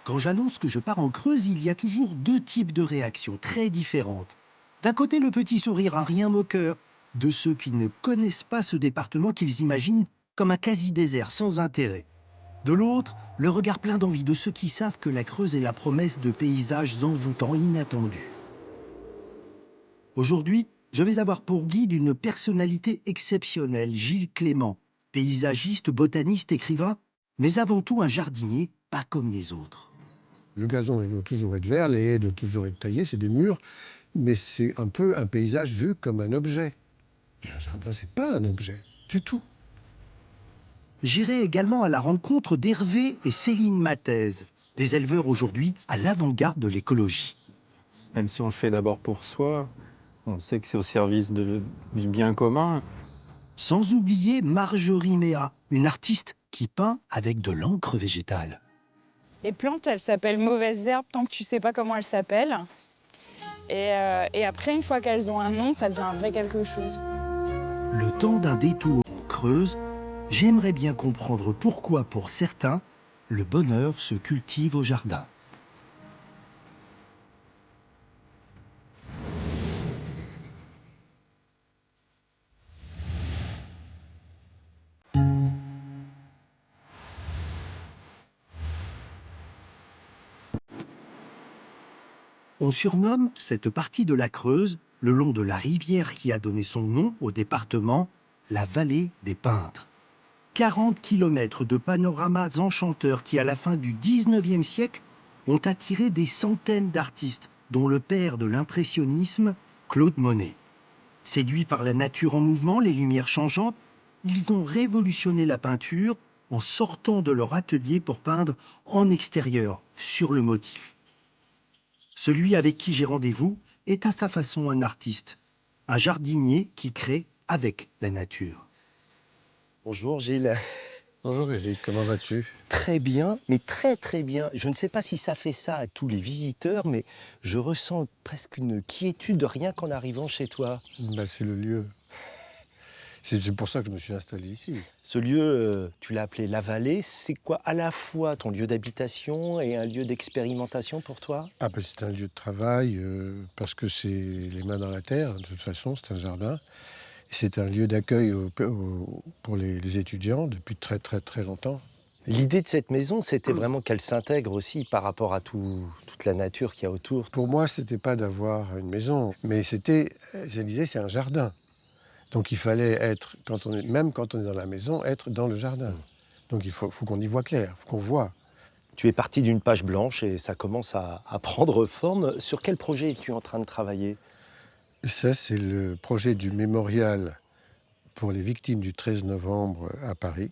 Quand j'annonce que je pars en Creuse, il y a toujours deux types de réactions très différentes. D'un côté, le petit sourire à rien moqueur de ceux qui ne connaissent pas ce département qu'ils imaginent comme un quasi-désert sans intérêt. De l'autre, le regard plein d'envie de ceux qui savent que la Creuse est la promesse de paysages envoûtants inattendus. Aujourd'hui, je vais avoir pour guide une personnalité exceptionnelle, Gilles Clément, paysagiste, botaniste, écrivain, mais avant tout un jardinier pas comme les autres. Le gazon, il doit toujours être vert, les haies doivent toujours être taillées, c'est des murs, mais c'est un peu un paysage vu comme un objet. Un jardin, c'est pas un objet, du tout. J'irai également à la rencontre d'Hervé et Céline Mathez, des éleveurs aujourd'hui à l'avant-garde de l'écologie. Même si on le fait d'abord pour soi, on sait que c'est au service du bien commun. Sans oublier Marjorie Méa, une artiste qui peint avec de l'encre végétale. Les plantes, elles s'appellent mauvaises herbes tant que tu sais pas comment elles s'appellent. Et après, une fois qu'elles ont un nom, ça devient un vrai quelque chose. Le temps d'un détour en Creuse, j'aimerais bien comprendre pourquoi, pour certains, le bonheur se cultive au jardin. On surnomme cette partie de la Creuse, le long de la rivière qui a donné son nom au département, la vallée des peintres. 40 kilomètres de panoramas enchanteurs qui, à la fin du 19e siècle, ont attiré des centaines d'artistes, dont le père de l'impressionnisme, Claude Monet. Séduits par la nature en mouvement, les lumières changeantes, ils ont révolutionné la peinture en sortant de leur atelier pour peindre en extérieur, sur le motif. Celui avec qui j'ai rendez-vous est à sa façon un artiste, un jardinier qui crée avec la nature. Bonjour Gilles. Bonjour Eric, comment vas-tu? Très bien, mais très très bien. Je ne sais pas si ça fait ça à tous les visiteurs, mais je ressens presque une quiétude rien qu'en arrivant chez toi. Bah, c'est le lieu. C'est pour ça que je me suis installé ici. Ce lieu, tu l'as appelé La Vallée, c'est quoi à la fois ton lieu d'habitation et un lieu d'expérimentation pour toi? Ah, bah, c'est un lieu de travail, parce que c'est les mains dans la terre, de toute façon, c'est un jardin. Et c'est un lieu d'accueil pour les étudiants depuis très très très longtemps. L'idée de cette maison, c'était vraiment qu'elle s'intègre aussi par rapport à toute la nature qu'il y a autour. Pour moi, c'était pas d'avoir une maison, mais l'idée, c'est un jardin. Donc il fallait être, même quand on est dans la maison, être dans le jardin. Donc il faut qu'on y voit clair, il faut qu'on voit. Tu es parti d'une page blanche et ça commence à prendre forme. Sur quel projet es-tu en train de travailler? Ça, c'est le projet du mémorial pour les victimes du 13 novembre à Paris.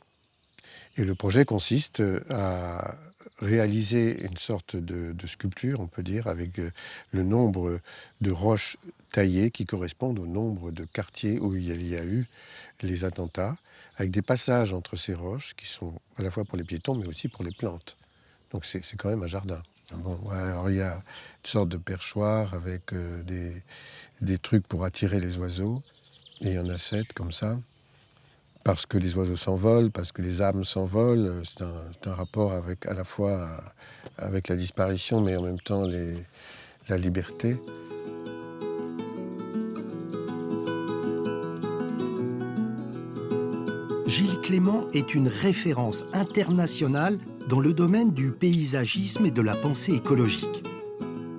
Et le projet consiste à réaliser une sorte de sculpture, on peut dire, avec le nombre de roches taillées qui correspondent au nombre de quartiers où il y a eu les attentats, avec des passages entre ces roches qui sont à la fois pour les piétons mais aussi pour les plantes. Donc c'est quand même un jardin. Bon, voilà, alors il y a une sorte de perchoir avec des trucs pour attirer les oiseaux, et il y en a 7 comme ça. Parce que les oiseaux s'envolent, parce que les âmes s'envolent, c'est un rapport avec, à la fois avec la disparition, mais en même temps la liberté. Gilles Clément est une référence internationale dans le domaine du paysagisme et de la pensée écologique.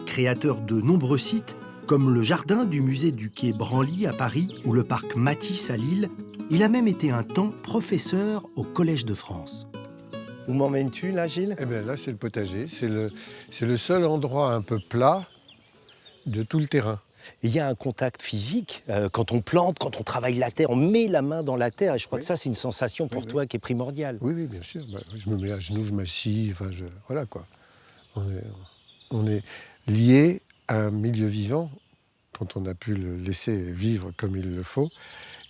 Créateur de nombreux sites, comme le jardin du musée du Quai Branly à Paris ou le parc Matisse à Lille, il a même été un temps professeur au Collège de France. Où m'emmènes-tu là, Gilles? Eh bien là, c'est le potager. C'est le seul endroit un peu plat de tout le terrain. Il y a un contact physique, quand on plante, quand on travaille la terre, on met la main dans la terre, et je crois que ça, c'est une sensation pour toi qui est primordiale. Oui, oui, bien sûr. Bah, je me mets à genoux, je m'assis, enfin, voilà quoi. On est lié à un milieu vivant, quand on a pu le laisser vivre comme il le faut,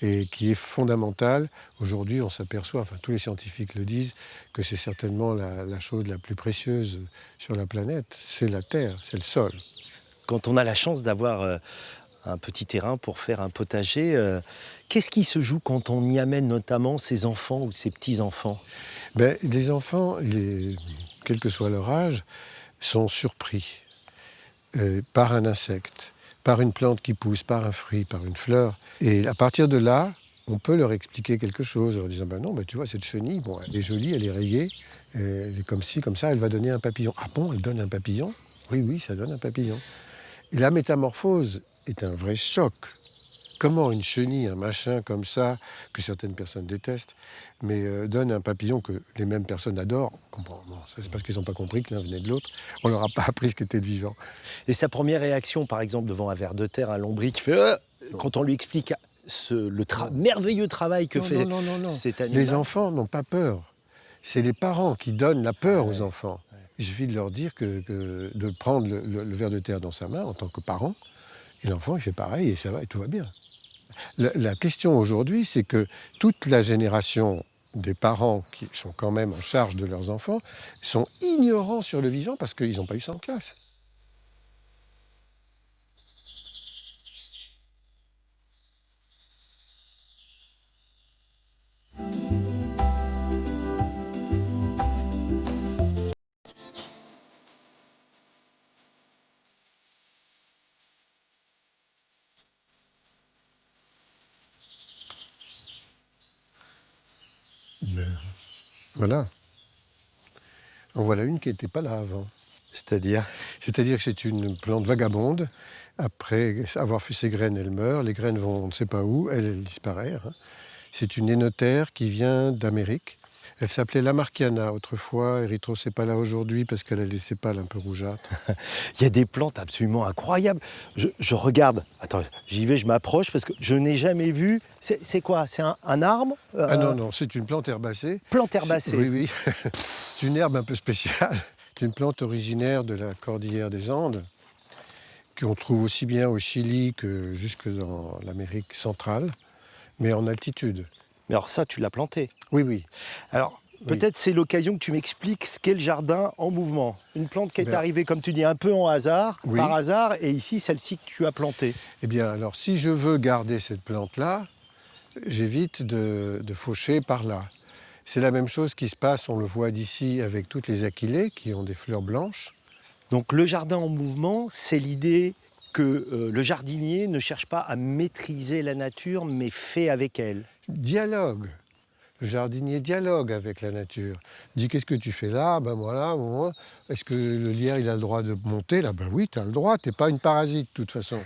et qui est fondamental. Aujourd'hui, on s'aperçoit, enfin tous les scientifiques le disent, que c'est certainement la chose la plus précieuse sur la planète, c'est la terre, c'est le sol. Quand on a la chance d'avoir un petit terrain pour faire un potager, qu'est-ce qui se joue quand on y amène notamment ses enfants ou ses petits-enfants? Ben, les enfants, quel que soit leur âge, sont surpris par un insecte, par une plante qui pousse, par un fruit, par une fleur. Et à partir de là, on peut leur expliquer quelque chose en leur disant non, tu vois, cette chenille, bon, elle est jolie, elle est rayée, elle est comme ci, comme ça, elle va donner un papillon. Ah bon, elle donne un papillon? Oui, ça donne un papillon. Et la métamorphose est un vrai choc. Comment une chenille, un machin comme ça, que certaines personnes détestent, mais donne un papillon que les mêmes personnes adorent? On comprend. Bon, c'est parce qu'ils n'ont pas compris que l'un venait de l'autre. On leur a pas appris ce qu'était de vivant. Et sa première réaction, par exemple, devant un ver de terre, un lombric, qui fait quand on lui explique merveilleux travail que fait cet animal. Les enfants n'ont pas peur. C'est les parents qui donnent la peur aux enfants. Il suffit de leur dire de prendre le ver de terre dans sa main en tant que parent, et l'enfant il fait pareil et ça va et tout va bien. La question aujourd'hui, c'est que toute la génération des parents qui sont quand même en charge de leurs enfants sont ignorants sur le vivant parce qu'ils n'ont pas eu ça en classe. Voilà. En voilà une qui n'était pas là avant. C'est-à-dire? C'est-à-dire que c'est une plante vagabonde. Après avoir fait ses graines, elle meurt. Les graines vont on ne sait pas où. Elle disparaît. Hein. C'est une énothère qui vient d'Amérique. Elle s'appelait Lamarckiana autrefois. Erythrosepala aujourd'hui parce qu'elle a des sépales un peu rougeâtres. Il y a des plantes absolument incroyables. Je regarde. Attends, j'y vais, je m'approche parce que je n'ai jamais vu. C'est quoi? C'est un arbre? Ah non, c'est une plante herbacée. Plante herbacée. Oui. C'est une herbe un peu spéciale. C'est une plante originaire de la cordillère des Andes, qu'on trouve aussi bien au Chili que jusque dans l'Amérique centrale, mais en altitude. Mais alors ça, tu l'as planté? Oui. Alors, peut-être c'est l'occasion que tu m'expliques ce qu'est le jardin en mouvement. Une plante qui est arrivée, comme tu dis, un peu en hasard, par hasard, et ici, celle-ci que tu as plantée. Eh bien, alors, si je veux garder cette plante-là, j'évite de faucher par là. C'est la même chose qui se passe, on le voit d'ici, avec toutes les achillées qui ont des fleurs blanches. Donc le jardin en mouvement, c'est l'idée que le jardinier ne cherche pas à maîtriser la nature, mais fait avec elle. Dialogue. Le jardinier dialogue avec la nature. Dit qu'est-ce que tu fais là? Ben voilà, moi. Est-ce que le lierre il a le droit de monter là? Ben oui, tu as le droit, t'es pas une parasite de toute façon.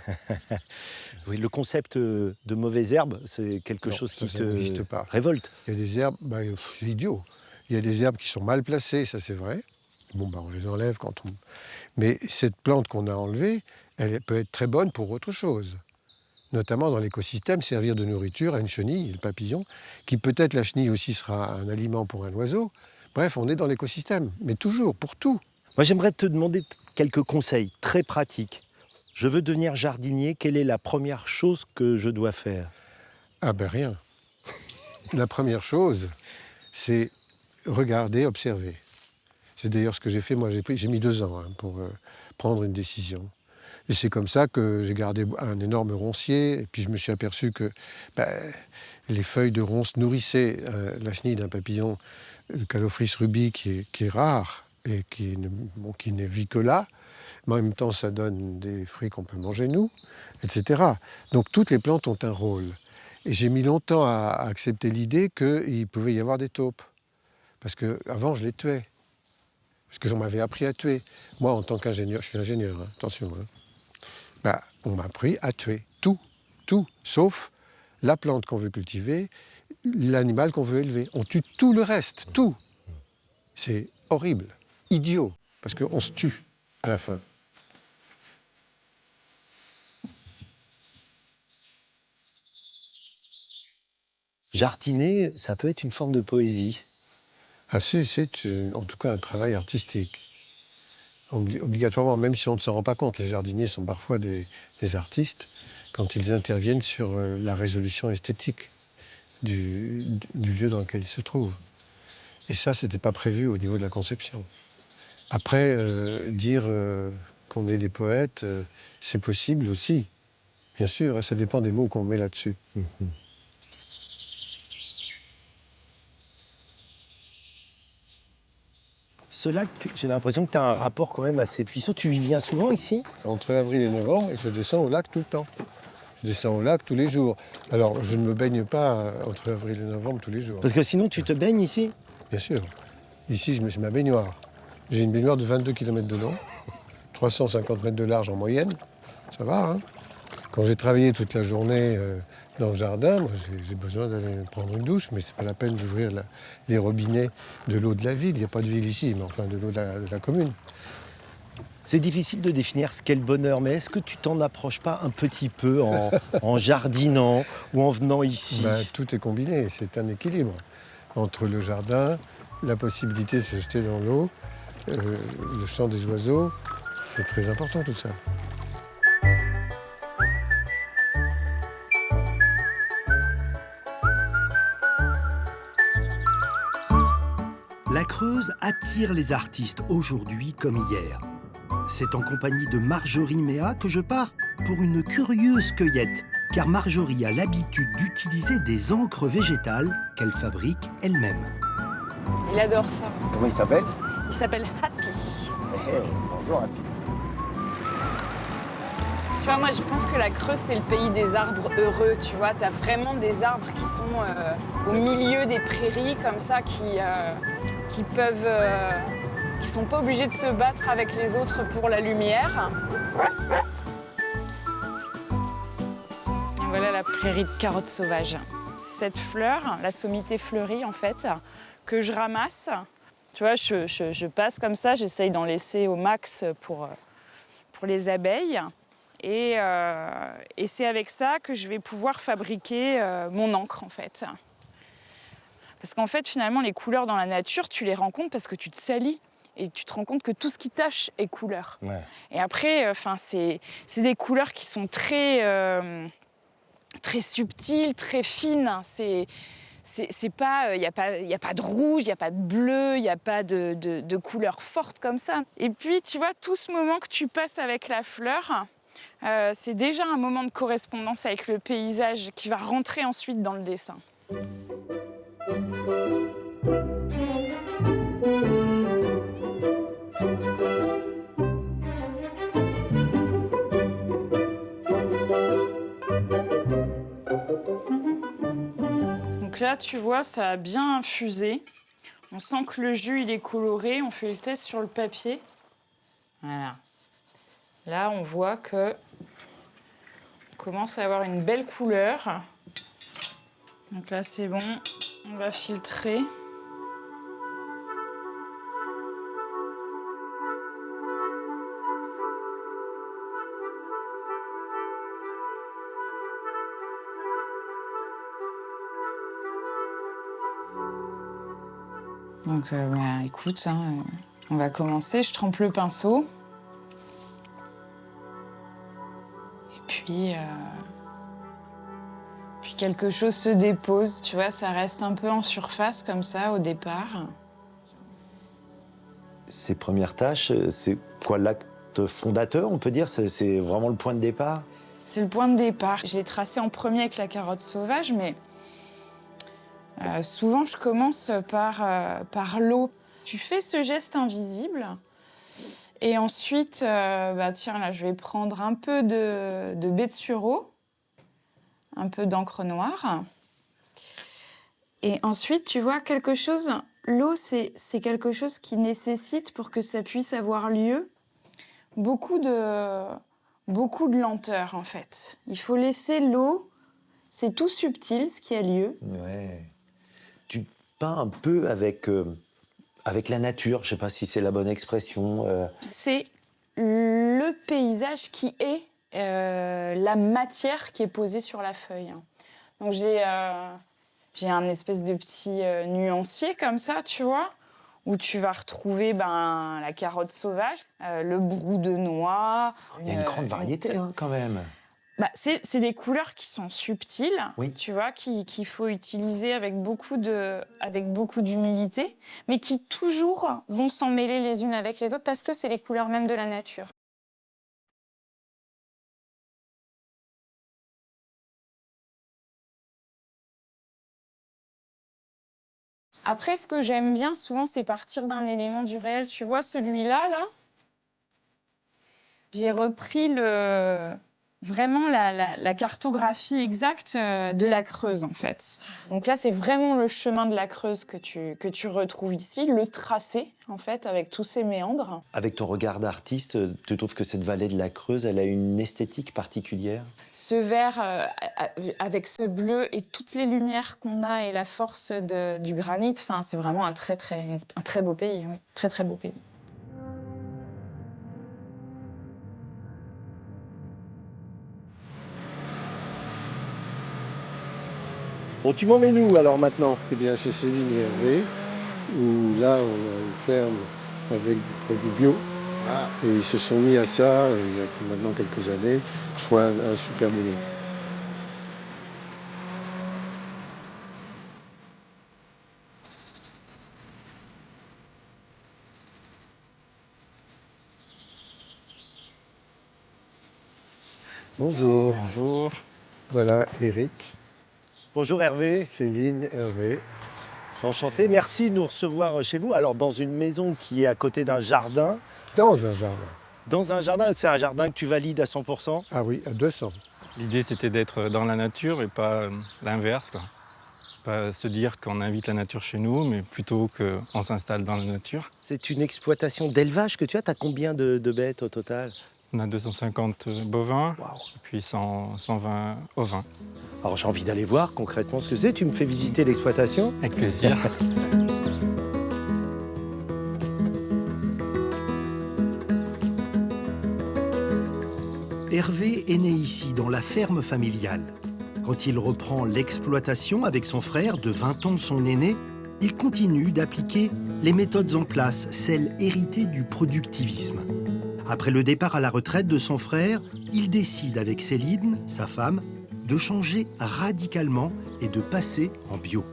Oui, le concept de mauvaise herbe, c'est quelque chose qui te révolte. Il y a des herbes, c'est idiot. Il y a des herbes qui sont mal placées, ça c'est vrai. Bon, on les enlève quand on... Mais cette plante qu'on a enlevée, elle peut être très bonne pour autre chose. Notamment dans l'écosystème, servir de nourriture à une chenille, le papillon, qui peut-être la chenille aussi sera un aliment pour un oiseau. Bref, on est dans l'écosystème, mais toujours, pour tout. Moi, j'aimerais te demander quelques conseils très pratiques. Je veux devenir jardinier, quelle est la première chose que je dois faire? Ah ben rien. La première chose, c'est regarder, observer. C'est d'ailleurs ce que j'ai fait, moi j'ai mis 2 ans pour prendre une décision. Et c'est comme ça que j'ai gardé un énorme roncier, et puis je me suis aperçu que les feuilles de ronce nourrissaient la chenille d'un papillon, le Calophrys rubi, qui est rare et qui ne vit que là. Mais en même temps, ça donne des fruits qu'on peut manger nous, etc. Donc toutes les plantes ont un rôle. Et j'ai mis longtemps à accepter l'idée qu'il pouvait y avoir des taupes. Parce qu'avant, je les tuais. Parce qu'on m'avait appris à tuer. Moi, en tant qu'ingénieur, je suis ingénieur, attention. On m'a appris à tuer tout, sauf la plante qu'on veut cultiver, l'animal qu'on veut élever. On tue tout le reste, tout. C'est horrible, idiot, parce qu'on se tue à la fin. Jardiner, ça peut être une forme de poésie. Ah, c'est en tout cas un travail artistique. Obligatoirement, même si on ne s'en rend pas compte, les jardiniers sont parfois des artistes quand ils interviennent sur la résolution esthétique du lieu dans lequel ils se trouvent. Et ça, c'était pas prévu au niveau de la conception. Après, dire qu'on est des poètes, c'est possible aussi, bien sûr, ça dépend des mots qu'on met là-dessus. Ce lac, j'ai l'impression que tu as un rapport quand même assez puissant. Tu y viens souvent ici? Entre avril et novembre, et je descends au lac tout le temps. Je descends au lac tous les jours. Alors, je ne me baigne pas entre avril et novembre tous les jours. Parce que sinon, tu te baignes ici? Bien sûr. Ici, c'est ma baignoire. J'ai une baignoire de 22 km de long, 350 mètres de large en moyenne. Ça va, hein? Quand j'ai travaillé toute la journée dans le jardin, moi, j'ai besoin d'aller prendre une douche, mais c'est pas la peine d'ouvrir les robinets de l'eau de la ville. Il n'y a pas de ville ici, mais enfin de l'eau de la commune. C'est difficile de définir ce qu'est le bonheur, mais est-ce que tu t'en approches pas un petit peu en jardinant ou en venant ici? Tout est combiné, c'est un équilibre entre le jardin, la possibilité de se jeter dans l'eau, le chant des oiseaux. C'est très important tout ça. La Creuse attire les artistes aujourd'hui comme hier. C'est en compagnie de Marjorie Méa que je pars pour une curieuse cueillette, car Marjorie a l'habitude d'utiliser des encres végétales qu'elle fabrique elle-même. Il adore ça. Comment il s'appelle? Il s'appelle Happy. Bonjour Happy. Tu vois, moi, je pense que la Creuse, c'est le pays des arbres heureux, tu vois. T'as vraiment des arbres qui sont au milieu des prairies, comme ça, qui peuvent... qui sont pas obligés de se battre avec les autres pour la lumière. Et voilà la prairie de carottes sauvages. Cette fleur, la sommité fleurie, en fait, que je ramasse. Tu vois, je passe comme ça, j'essaye d'en laisser au max pour les abeilles. Et c'est avec ça que je vais pouvoir fabriquer mon encre, en fait. Parce qu'en fait, finalement, les couleurs dans la nature, tu les rencontres parce que tu te salis. Et tu te rends compte que tout ce qui tâche est couleur. Ouais. Et après, c'est des couleurs qui sont très, très subtiles, très fines. C'est pas, y a pas de rouge, il n'y a pas de bleu, il n'y a pas de couleurs fortes comme ça. Et puis, tu vois, tout ce moment que tu passes avec la fleur, c'est déjà un moment de correspondance avec le paysage qui va rentrer ensuite dans le dessin. Donc là, tu vois, ça a bien infusé. On sent que le jus, il est coloré. On fait le test sur le papier. Voilà. Là, on voit que on commence à avoir une belle couleur. Donc là, c'est bon. On va filtrer. Donc, écoute, hein, on va commencer. Je trempe le pinceau. Et puis quelque chose se dépose, tu vois, ça reste un peu en surface comme ça au départ. Ces premières tâches, c'est quoi l'acte fondateur, on peut dire? C'est vraiment le point de départ? C'est le point de départ. Je l'ai tracé en premier avec la carotte sauvage, mais souvent je commence par l'eau. Tu fais ce geste invisible et ensuite, tiens, là, je vais prendre un peu de baie de sureau, un peu d'encre noire. Et ensuite, tu vois, quelque chose, l'eau, c'est quelque chose qui nécessite, pour que ça puisse avoir lieu, beaucoup de lenteur, en fait. Il faut laisser l'eau, c'est tout subtil, ce qui a lieu. Ouais. Tu peins un peu avec la nature, je sais pas si c'est la bonne expression. C'est le paysage qui est la matière qui est posée sur la feuille. Donc j'ai un espèce de petit nuancier comme ça, tu vois, où tu vas retrouver la carotte sauvage, le brou de noix. Il y a une grande variété quand même. C'est des couleurs qui sont subtiles, oui. Tu vois, qu'il faut utiliser avec beaucoup d'humilité, mais qui toujours vont s'en mêler les unes avec les autres parce que c'est les couleurs même de la nature. Après, ce que j'aime bien souvent, c'est partir d'un élément du réel. Tu vois, celui-là, là, j'ai repris vraiment la cartographie exacte de la Creuse, en fait. Donc là, c'est vraiment le chemin de la Creuse que tu retrouves ici, le tracé, en fait, avec tous ces méandres. Avec ton regard d'artiste, tu trouves que cette vallée de la Creuse, elle a une esthétique particulière? Ce vert avec ce bleu et toutes les lumières qu'on a et la force du granit, c'est vraiment un très beau pays, oui. Très, très beau pays. Bon, tu m'emmènes où alors maintenant? Eh bien, chez Céline et Hervé, où là, on a une ferme avec du produit bio. Et ils se sont mis à ça il y a maintenant quelques années. Ils font un super boulot. Bonjour. Bonjour. Voilà, Eric, Bonjour Hervé. Céline, Hervé. Enchanté, merci de nous recevoir chez vous. Alors, dans une maison qui est à côté d'un jardin. Dans un jardin. Dans un jardin, c'est un jardin que tu valides à 100%? Ah oui, à 200. L'idée, c'était d'être dans la nature et pas l'inverse, quoi. Pas se dire qu'on invite la nature chez nous, mais plutôt qu'on s'installe dans la nature. C'est une exploitation d'élevage que tu as. Tu as combien de bêtes au total? On a 250 bovins, Waouh. et puis 120 ovins. Alors, j'ai envie d'aller voir concrètement ce que c'est. Tu me fais visiter l'exploitation? Avec plaisir. Hervé est né ici, dans la ferme familiale. Quand il reprend l'exploitation avec son frère, de 20 ans son aîné, il continue d'appliquer les méthodes en place, celles héritées du productivisme. Après le départ à la retraite de son frère, il décide avec Céline, sa femme, de changer radicalement et de passer en bio.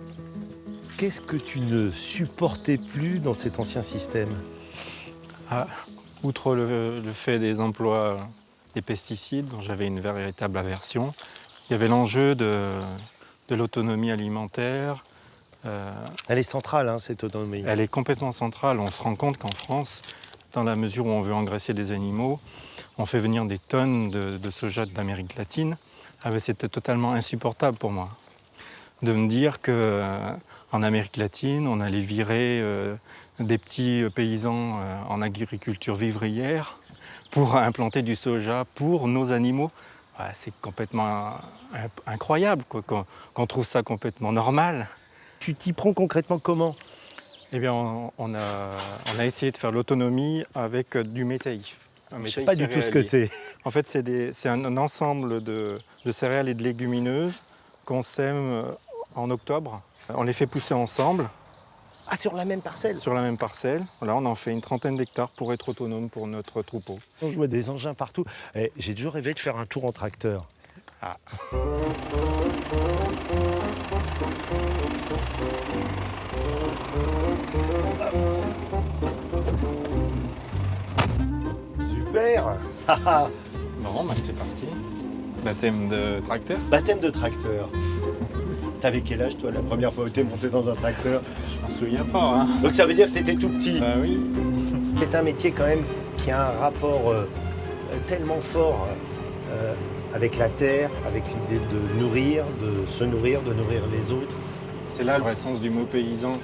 Qu'est-ce que tu ne supportais plus dans cet ancien système? Outre le fait des emplois des pesticides, dont j'avais une véritable aversion, il y avait l'enjeu de l'autonomie alimentaire. Elle est centrale, hein, cette autonomie. Elle est complètement centrale. On se rend compte qu'en France, dans la mesure où on veut engraisser des animaux, on fait venir des tonnes de soja d'Amérique latine. C'était totalement insupportable pour moi de me dire qu'en Amérique latine, on allait virer des petits paysans en agriculture vivrière pour implanter du soja pour nos animaux. Ouais, c'est complètement incroyable, quoi, qu'on trouve ça complètement normal. Tu t'y prends concrètement comment? Eh bien, on a essayé de faire l'autonomie avec du métaïf. Je ne sais pas du tout ce que c'est. En fait, c'est un ensemble de céréales et de légumineuses qu'on sème en octobre. On les fait pousser ensemble. Ah, sur la même parcelle? Sur la même parcelle. Voilà, on en fait une trentaine d'hectares pour être autonome pour notre troupeau. Je vois des engins partout. J'ai toujours rêvé de faire un tour en tracteur. Ah. Super. Bon, bah, c'est parti. Baptême de tracteur. Baptême de tracteur. T'avais quel âge, toi, la première fois où t'es monté dans un tracteur? Je m'en souviens pas, hein. Donc ça veut dire que t'étais tout petit. Bah oui. C'est un métier quand même qui a un rapport tellement fort avec la terre, avec l'idée de nourrir, de se nourrir, de nourrir les autres. C'est là le vrai sens du mot paysan.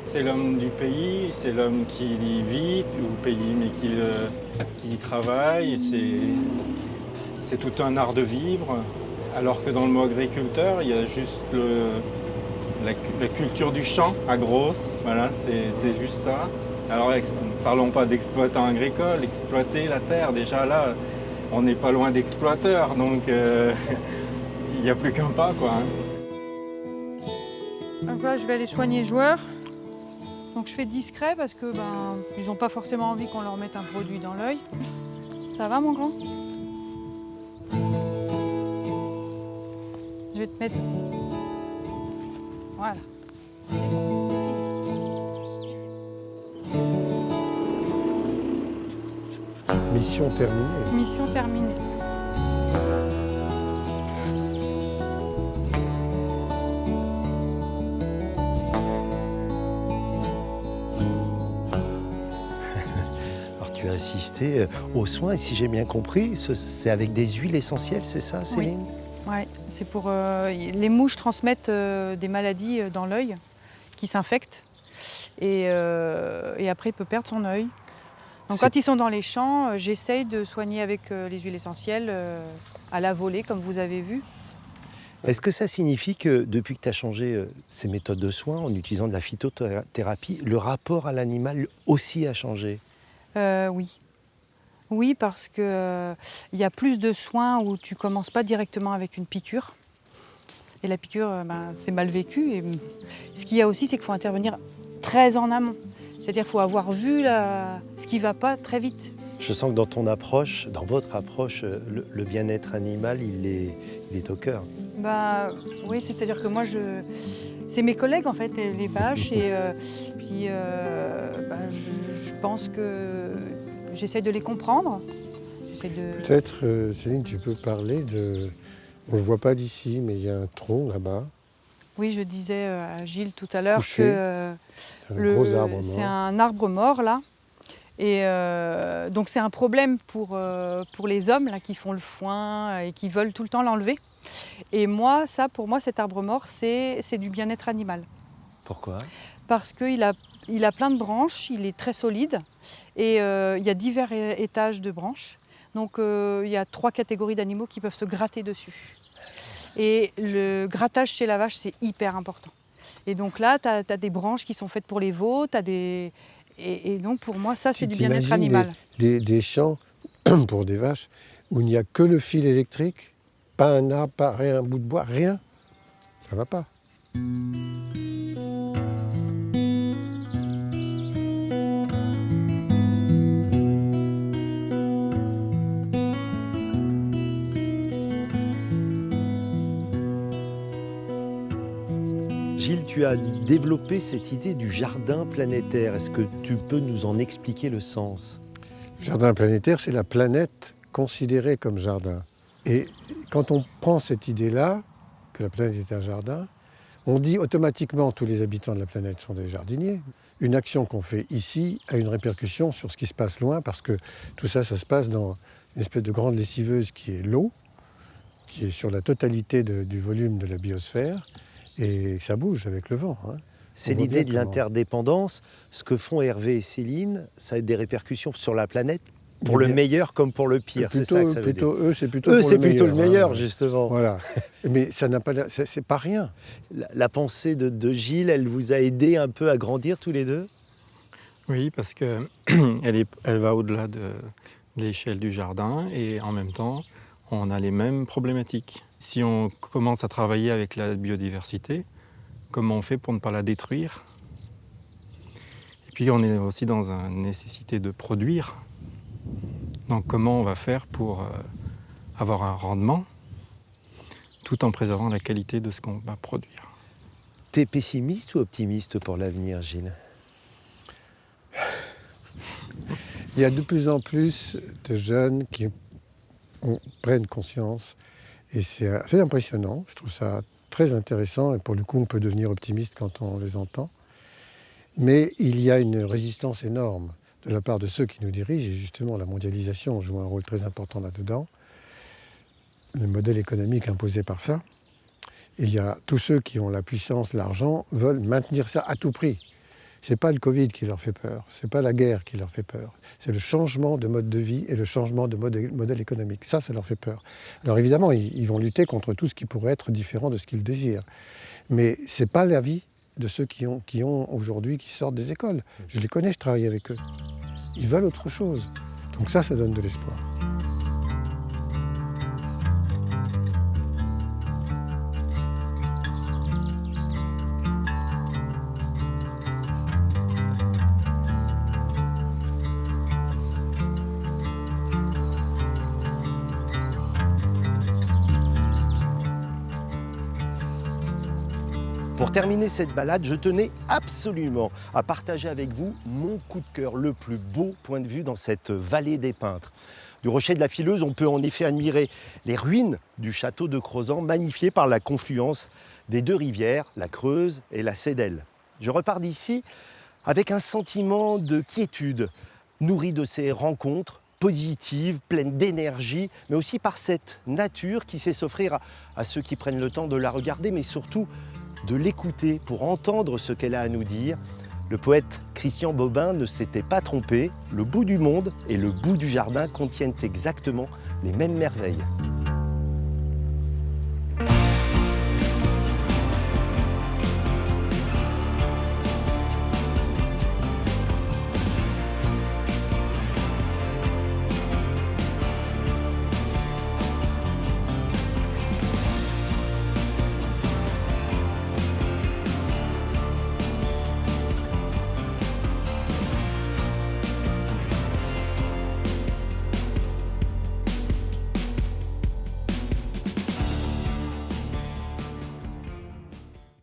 C'est l'homme du pays, c'est l'homme qui y vit au pays, mais qui y travaille. C'est tout un art de vivre. Alors que dans le mot agriculteur, il y a juste la culture du champ à grosse. Voilà, c'est juste ça. Alors, parlons pas d'exploitant agricole, exploiter la terre, déjà là, on n'est pas loin d'exploiteur, donc il n'y a plus qu'un pas, quoi. Hein. Donc là, je vais aller soigner les joueurs. Donc je fais discret parce que ils n'ont pas forcément envie qu'on leur mette un produit dans l'œil. Ça va, mon grand? Je vais te mettre. Voilà. Mission terminée. Mission terminée. assister aux soins. Et si j'ai bien compris, c'est avec des huiles essentielles, c'est ça, Céline? Ouais, c'est pour les mouches transmettent des maladies dans l'œil qui s'infectent et après il peut perdre son œil. Donc quand ils sont dans les champs, j'essaye de soigner avec les huiles essentielles à la volée comme vous avez vu. Est-ce que ça signifie que depuis que tu as changé ces méthodes de soins en utilisant de la phytothérapie, le rapport à l'animal aussi a changé? Oui. Oui, parce qu'il y a plus de soins où tu commences pas directement avec une piqûre. Et la piqûre, c'est mal vécu. Et ce qu'il y a aussi, c'est qu'il faut intervenir très en amont. C'est-à-dire qu'il faut avoir vu ce qui ne va pas très vite. Je sens que dans ton approche, dans votre approche, le bien-être animal, il est au cœur. Oui, c'est-à-dire que moi, c'est mes collègues, en fait, les vaches. Et puis, je pense que j'essaie de les comprendre. Peut-être, Céline, tu peux parler de... On ne le voit pas d'ici, mais il y a un tronc là-bas. Oui, je disais à Gilles tout à l'heure Couché. que Gros arbre mort. c'est un arbre mort, là. Et donc c'est un problème pour les hommes là, qui font le foin et qui veulent tout le temps l'enlever. Et moi, pour moi, cet arbre mort, c'est du bien-être animal. Pourquoi? Parce qu'il a plein de branches, il est très solide et il y a divers étages de branches. Donc il y a 3 catégories d'animaux qui peuvent se gratter dessus. Et le grattage chez la vache, c'est hyper important. Et donc là, tu as des branches qui sont faites pour les veaux, et donc pour moi, ça, c'est du bien-être animal. Des champs pour des vaches où il n'y a que le fil électrique, pas un arbre, pas rien, un bout de bois, rien. Ça va pas. Gilles, tu as développé cette idée du jardin planétaire. Est-ce que tu peux nous en expliquer le sens? Le jardin planétaire, c'est la planète considérée comme jardin. Et quand on prend cette idée-là, que la planète est un jardin, on dit automatiquement tous les habitants de la planète sont des jardiniers. Une action qu'on fait ici a une répercussion sur ce qui se passe loin, parce que tout ça, ça se passe dans une espèce de grande lessiveuse qui est l'eau, qui est sur la totalité du volume de la biosphère, et ça bouge avec le vent. C'est l'idée de l'interdépendance. Ce que font Hervé et Céline, ça a des répercussions sur la planète, pour le meilleur comme pour le pire. C'est ça que ça veut dire. Eux, c'est plutôt Eux, pour c'est le plutôt le meilleur, meilleur, justement. Voilà. Mais ça n'a pas, c'est pas rien. La pensée de Gilles, elle vous a aidé un peu à grandir tous les deux? Oui, parce qu'elle elle va au-delà de l'échelle du jardin et en même temps, on a les mêmes problématiques. Si on commence à travailler avec la biodiversité, comment on fait pour ne pas la détruire? Et puis on est aussi dans une nécessité de produire. Donc comment on va faire pour avoir un rendement tout en préservant la qualité de ce qu'on va produire? T'es pessimiste ou optimiste pour l'avenir, Gilles? Il y a de plus en plus de jeunes qui prennent conscience et c'est assez impressionnant. Je trouve ça très intéressant et pour le coup on peut devenir optimiste quand on les entend. Mais il y a une résistance énorme de la part de ceux qui nous dirigent et justement la mondialisation joue un rôle très important là-dedans. Le modèle économique imposé par ça. Et il y a tous ceux qui ont la puissance, l'argent, veulent maintenir ça à tout prix. C'est pas le Covid qui leur fait peur, c'est pas la guerre qui leur fait peur, c'est le changement de mode de vie et le changement de modèle économique. Ça leur fait peur. Alors évidemment, ils vont lutter contre tout ce qui pourrait être différent de ce qu'ils désirent. Mais c'est pas l'avis de ceux qui ont aujourd'hui, qui sortent des écoles. Je les connais, je travaille avec eux. Ils veulent autre chose. Donc ça donne de l'espoir. Pour terminer cette balade, je tenais absolument à partager avec vous mon coup de cœur, le plus beau point de vue dans cette vallée des Peintres. Du rocher de la Fileuse, on peut en effet admirer les ruines du château de Crozant, magnifiées par la confluence des 2 rivières, la Creuse et la Cédelle. Je repars d'ici avec un sentiment de quiétude, nourri de ces rencontres positives, pleines d'énergie, mais aussi par cette nature qui sait s'offrir à ceux qui prennent le temps de la regarder, mais surtout de l'écouter pour entendre ce qu'elle a à nous dire. Le poète Christian Bobin ne s'était pas trompé, le bout du monde et le bout du jardin contiennent exactement les mêmes merveilles.